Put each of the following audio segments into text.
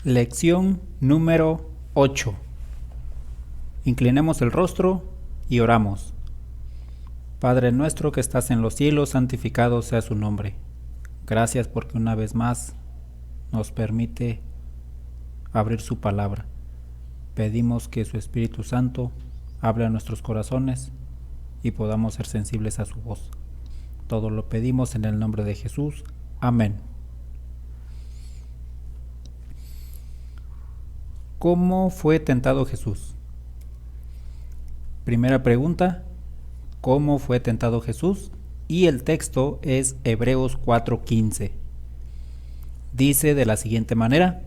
Lección número 8. Inclinemos el rostro y oramos. Padre nuestro que estás en los cielos, santificado sea su nombre. Gracias porque una vez más nos permite abrir su palabra. Pedimos que su Espíritu Santo hable a nuestros corazones y podamos ser sensibles a su voz. Todo lo pedimos en el nombre de Jesús. Amén. ¿Cómo fue tentado Jesús? Primera pregunta, ¿cómo fue tentado Jesús? Y el texto es Hebreos 4:15. Dice de la siguiente manera: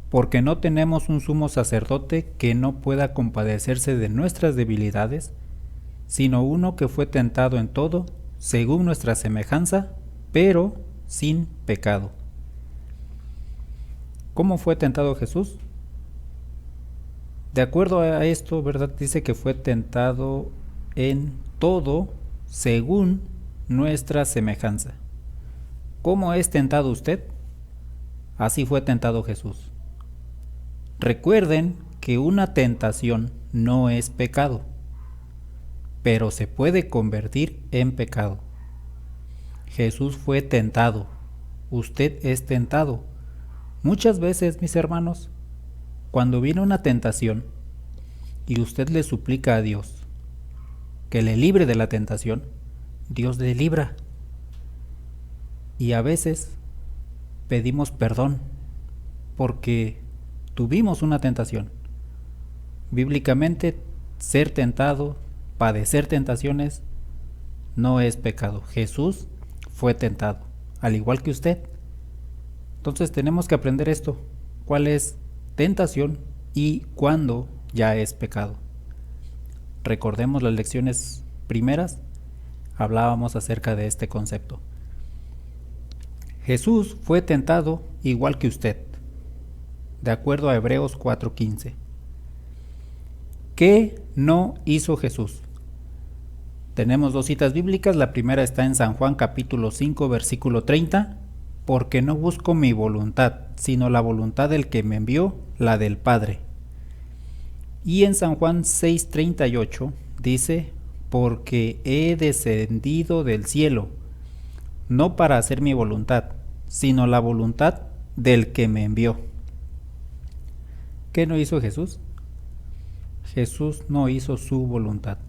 porque no tenemos un sumo sacerdote que no pueda compadecerse de nuestras debilidades, sino uno que fue tentado en todo, según nuestra semejanza, pero sin pecado. ¿Cómo fue tentado Jesús? De acuerdo a esto, ¿verdad? Dice que fue tentado en todo según nuestra semejanza. ¿Cómo es tentado usted? Así fue tentado Jesús. Recuerden que una tentación no es pecado, pero se puede convertir en pecado. Jesús fue tentado. Usted es tentado. Muchas veces, mis hermanos, cuando viene una tentación y usted le suplica a Dios que le libre de la tentación, Dios le libra. Y a veces pedimos perdón porque tuvimos una tentación. Bíblicamente, ser tentado, padecer tentaciones, no es pecado. Jesús fue tentado, al igual que usted. Entonces tenemos que aprender esto. ¿Cuál es tentación y cuándo ya es pecado? Recordemos las lecciones primeras, hablábamos acerca de este concepto. Jesús fue tentado igual que usted, de acuerdo a Hebreos 4:15. ¿Qué no hizo Jesús? Tenemos dos citas bíblicas. La primera está en San Juan capítulo 5 versículo 30. Porque no busco mi voluntad, sino la voluntad del que me envió, la del Padre. Y en San Juan 6:38 dice: porque he descendido del cielo, no para hacer mi voluntad, sino la voluntad del que me envió. ¿Qué no hizo Jesús? Jesús no hizo su voluntad.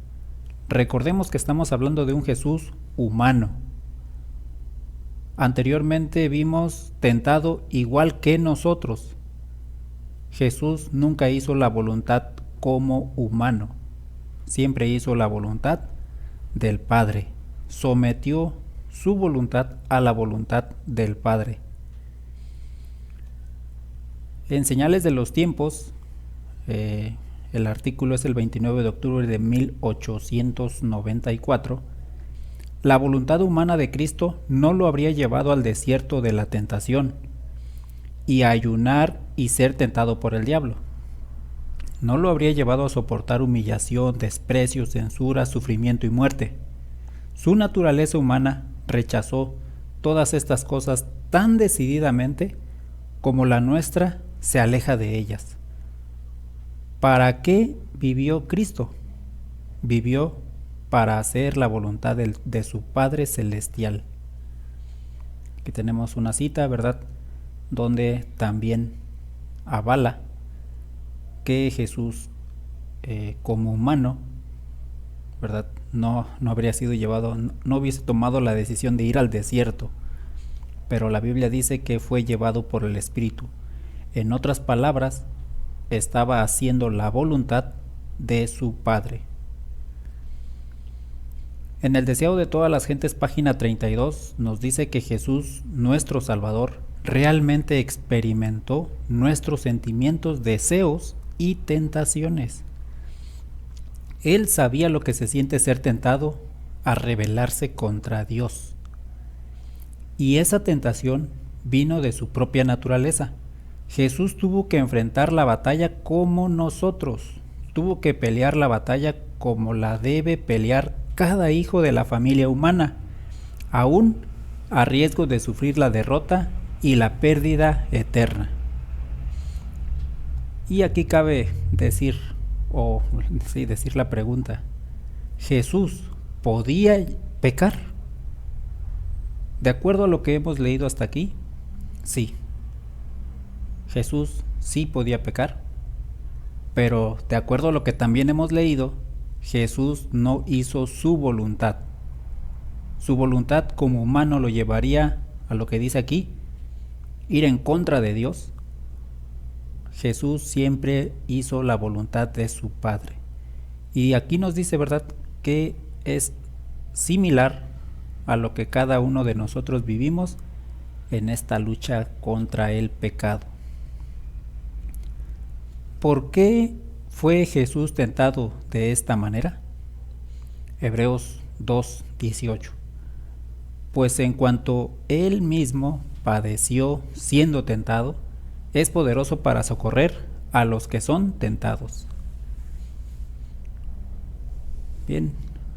Recordemos que estamos hablando de un Jesús humano. Anteriormente vimos tentado igual que nosotros. Jesús nunca hizo la voluntad como humano. Siempre hizo la voluntad del Padre. Sometió su voluntad a la voluntad del Padre. En Señales de los Tiempos, el artículo es el 29 de octubre de 1894, la voluntad humana de Cristo no lo habría llevado al desierto de la tentación y a ayunar y ser tentado por el diablo. No lo habría llevado a soportar humillación, desprecio, censura, sufrimiento y muerte. Su naturaleza humana rechazó todas estas cosas tan decididamente como la nuestra se aleja de ellas. ¿Para qué vivió Cristo? Vivió para hacer la voluntad de su Padre Celestial. Aquí tenemos una cita, ¿verdad?, donde también avala que Jesús, como humano, ¿verdad?, no habría sido llevado, no hubiese tomado la decisión de ir al desierto, pero la Biblia dice que fue llevado por el Espíritu. En otras palabras, estaba haciendo la voluntad de su Padre. En el Deseado de todas las gentes, página 32, nos dice que Jesús, nuestro Salvador, realmente experimentó nuestros sentimientos, deseos y tentaciones. Él sabía lo que se siente ser tentado a rebelarse contra Dios. Y esa tentación vino de su propia naturaleza. Jesús tuvo que enfrentar la batalla como nosotros. Tuvo que pelear la batalla como la debe pelear cada hijo de la familia humana, aún a riesgo de sufrir la derrota y la pérdida eterna. Y aquí cabe decir, o sí, decir la pregunta, ¿Jesús podía pecar? De acuerdo a lo que hemos leído hasta aquí, sí, Jesús sí podía pecar, pero de acuerdo a lo que también hemos leído, Jesús no hizo su voluntad. Su voluntad como humano lo llevaría a lo que dice aquí, ir en contra de Dios. Jesús siempre hizo la voluntad de su Padre. Y aquí nos dice, ¿verdad?, que es similar a lo que cada uno de nosotros vivimos en esta lucha contra el pecado. ¿Por qué fue Jesús tentado de esta manera? Hebreos 2:18. Pues en cuanto él mismo padeció siendo tentado, es poderoso para socorrer a los que son tentados. Bien,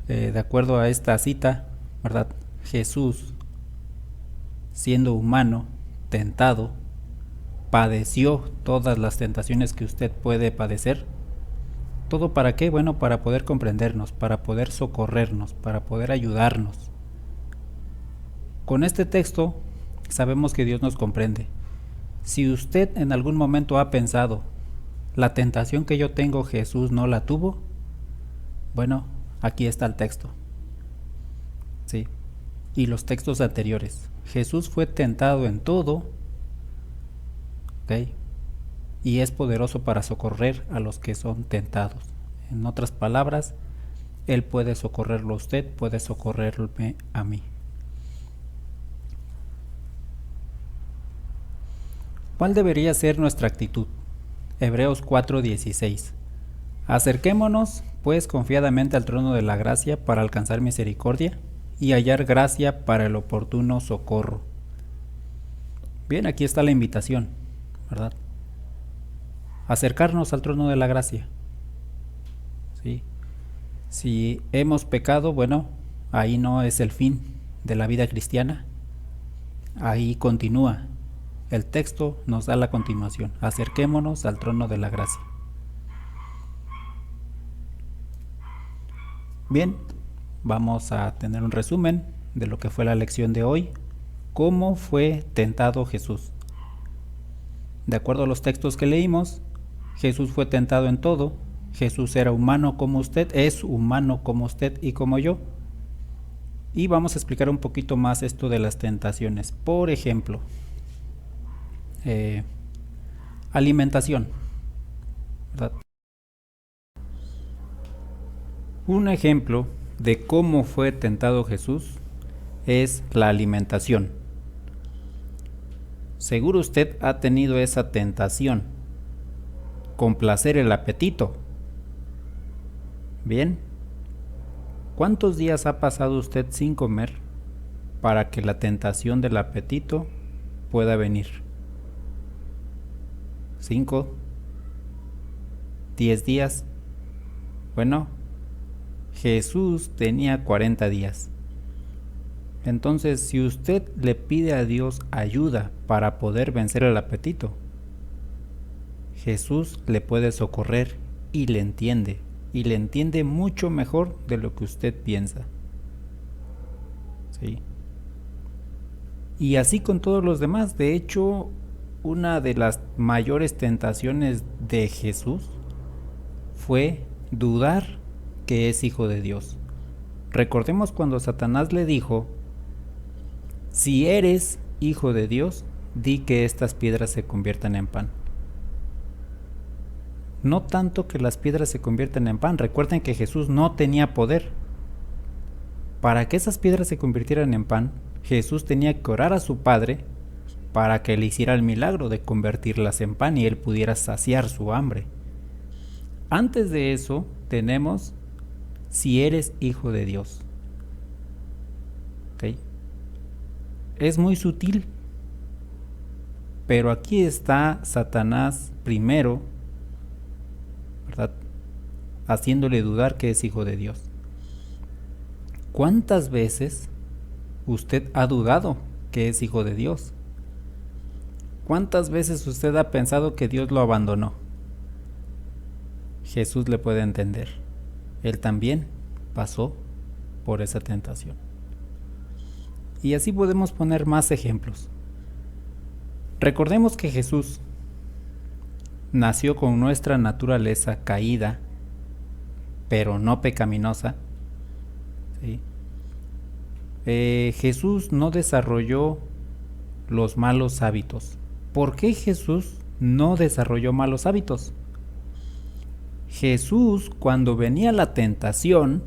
de acuerdo a esta cita, ¿verdad? Jesús, siendo humano, tentado, padeció todas las tentaciones que usted puede padecer. ¿Todo para qué? Bueno, para poder comprendernos, para poder socorrernos, para poder ayudarnos. Con este texto sabemos que Dios nos comprende. Si usted en algún momento ha pensado, la tentación que yo tengo, Jesús no la tuvo, bueno, aquí está el texto. Sí. Y los textos anteriores. Jesús fue tentado en todo, ¿ok? Y es poderoso para socorrer a los que son tentados. En otras palabras, Él puede socorrerlo a usted, puede socorrerme a mí. ¿Cuál debería ser nuestra actitud? Hebreos 4:16. Acerquémonos, pues, confiadamente al trono de la gracia para alcanzar misericordia y hallar gracia para el oportuno socorro. Bien, aquí está la invitación, ¿verdad? Acercarnos al trono de la gracia. ¿Sí? Si hemos pecado, bueno, ahí no es el fin de la vida cristiana. Ahí continúa. El texto nos da la continuación. Acerquémonos al trono de la gracia. Bien, vamos a tener un resumen de lo que fue la lección de hoy. ¿Cómo fue tentado Jesús? De acuerdo a los textos que leímos, Jesús fue tentado en todo. Jesús era humano como usted, es humano como usted y como yo. Y vamos a explicar un poquito más esto de las tentaciones. Por ejemplo, alimentación, ¿verdad? Un ejemplo de cómo fue tentado Jesús es la alimentación. Seguro usted ha tenido esa tentación, complacer el apetito. Bien, ¿cuántos días ha pasado usted sin comer para que la tentación del apetito pueda venir? 5, 10 días. Bueno, Jesús tenía 40 días. Entonces, si usted le pide a Dios ayuda para poder vencer el apetito, Jesús le puede socorrer y le entiende mucho mejor de lo que usted piensa. ¿Sí? Y así con todos los demás. De hecho, una de las mayores tentaciones de Jesús fue dudar que es hijo de Dios. Recordemos cuando Satanás le dijo: si eres hijo de Dios, di que estas piedras se conviertan en pan. No tanto que las piedras se conviertan en pan. Recuerden que Jesús no tenía poder. Para que esas piedras se convirtieran en pan, Jesús tenía que orar a su Padre para que le hiciera el milagro de convertirlas en pan y él pudiera saciar su hambre. Antes de eso tenemos: si eres hijo de Dios. ¿Okay? Es muy sutil, pero aquí está Satanás primero, ¿verdad?, haciéndole dudar que es hijo de Dios. ¿Cuántas veces usted ha dudado que es hijo de Dios? ¿Cuántas veces usted ha pensado que Dios lo abandonó? Jesús le puede entender. Él también pasó por esa tentación. Y así podemos poner más ejemplos. Recordemos que Jesús nació con nuestra naturaleza caída, pero no pecaminosa. ¿Sí? Jesús no desarrolló los malos hábitos. ¿Por qué Jesús no desarrolló malos hábitos? Jesús, cuando venía la tentación,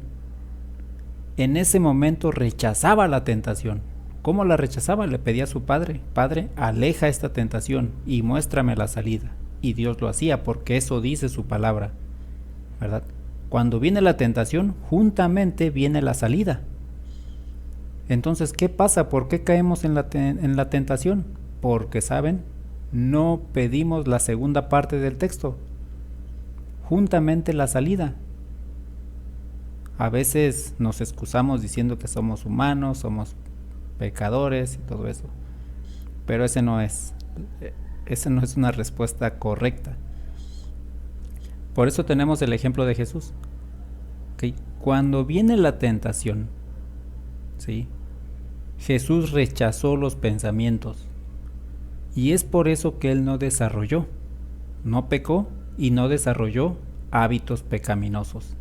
en ese momento rechazaba la tentación. ¿Cómo la rechazaba? Le pedía a su padre: Padre, aleja esta tentación y muéstrame la salida. Y Dios lo hacía, porque eso dice su palabra, ¿verdad? Cuando viene la tentación, juntamente viene la salida. Entonces, ¿qué pasa? ¿Por qué caemos en la tentación? Porque, ¿saben? No pedimos la segunda parte del texto. Juntamente la salida. A veces nos excusamos diciendo que somos humanos, somos pecadores y todo eso. Pero esa no es una respuesta correcta. Por eso tenemos el ejemplo de Jesús. ¿Okay? Cuando viene la tentación, ¿sí? Jesús rechazó los pensamientos. Y es por eso que él no pecó y no desarrolló hábitos pecaminosos.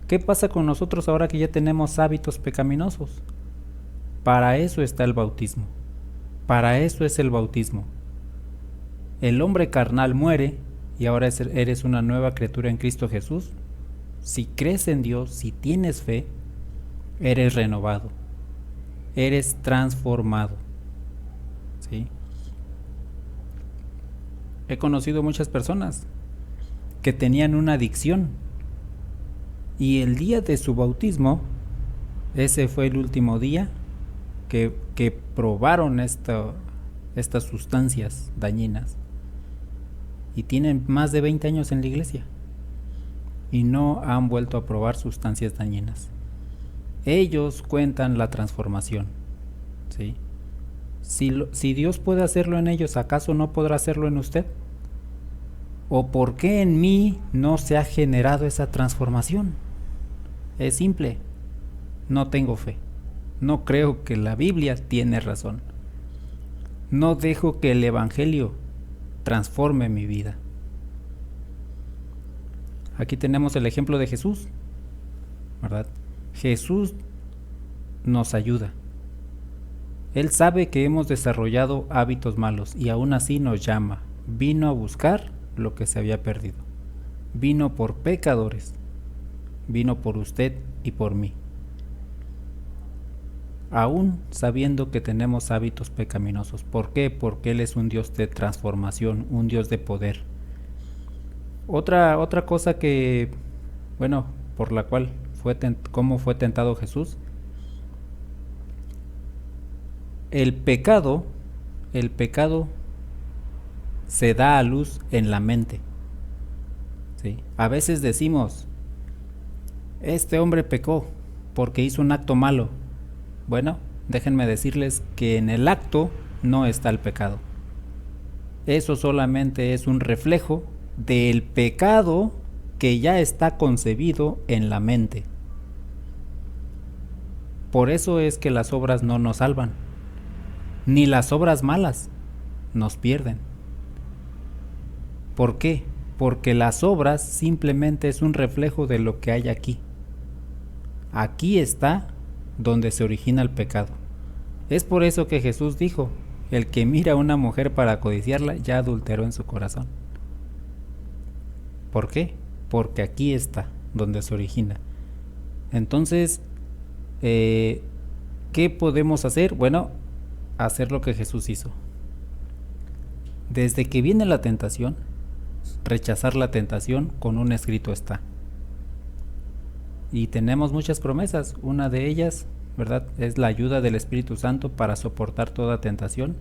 ¿Qué pasa con nosotros ahora que ya tenemos hábitos pecaminosos? Para eso está el bautismo. Para eso es el bautismo. El hombre carnal muere y ahora eres una nueva criatura en Cristo Jesús. Si crees en Dios, si tienes fe, eres renovado. Eres transformado. ¿Sí? He conocido muchas personas que tenían una adicción. Y el día de su bautismo, ese fue el último día que probaron estas sustancias dañinas. Y tienen más de 20 años en la iglesia. Y no han vuelto a probar sustancias dañinas. Ellos cuentan la transformación. ¿Sí? Si Dios puede hacerlo en ellos, ¿acaso no podrá hacerlo en usted? ¿O por qué en mí no se ha generado esa transformación? Es simple, no tengo fe. No creo que la Biblia tiene razón. No dejo que el Evangelio transforme mi vida. Aquí tenemos el ejemplo de Jesús, ¿verdad? Jesús nos ayuda. Él sabe que hemos desarrollado hábitos malos y aún así nos llama. Vino a buscar lo que se había perdido. Vino por pecadores. Vino por usted y por mí. Aún sabiendo que tenemos hábitos pecaminosos. ¿Por qué? Porque Él es un Dios de transformación, un Dios de poder. Otra cosa que, por la cual cómo fue tentado Jesús. El pecado se da a luz en la mente. ¿Sí? A veces decimos: este hombre pecó porque hizo un acto malo. Bueno, déjenme decirles que en el acto no está el pecado. Eso solamente es un reflejo del pecado que ya está concebido en la mente. Por eso es que las obras no nos salvan, ni las obras malas nos pierden. ¿Por qué? Porque las obras simplemente es un reflejo de lo que hay aquí. Aquí está donde se origina el pecado. Es por eso que Jesús dijo: el que mira a una mujer para codiciarla ya adulteró en su corazón. ¿Por qué? Porque aquí está donde se origina. Entonces, ¿qué podemos hacer? Bueno, hacer lo que Jesús hizo. Desde que viene la tentación, rechazar la tentación, con un escrito está. Y tenemos muchas promesas. Una de ellas, ¿verdad?, es la ayuda del Espíritu Santo para soportar toda tentación.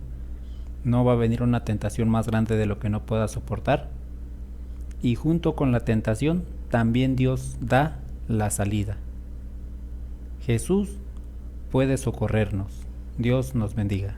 No va a venir una tentación más grande de lo que no pueda soportar. Y junto con la tentación, también Dios da la salida. Jesús puede socorrernos. Dios nos bendiga.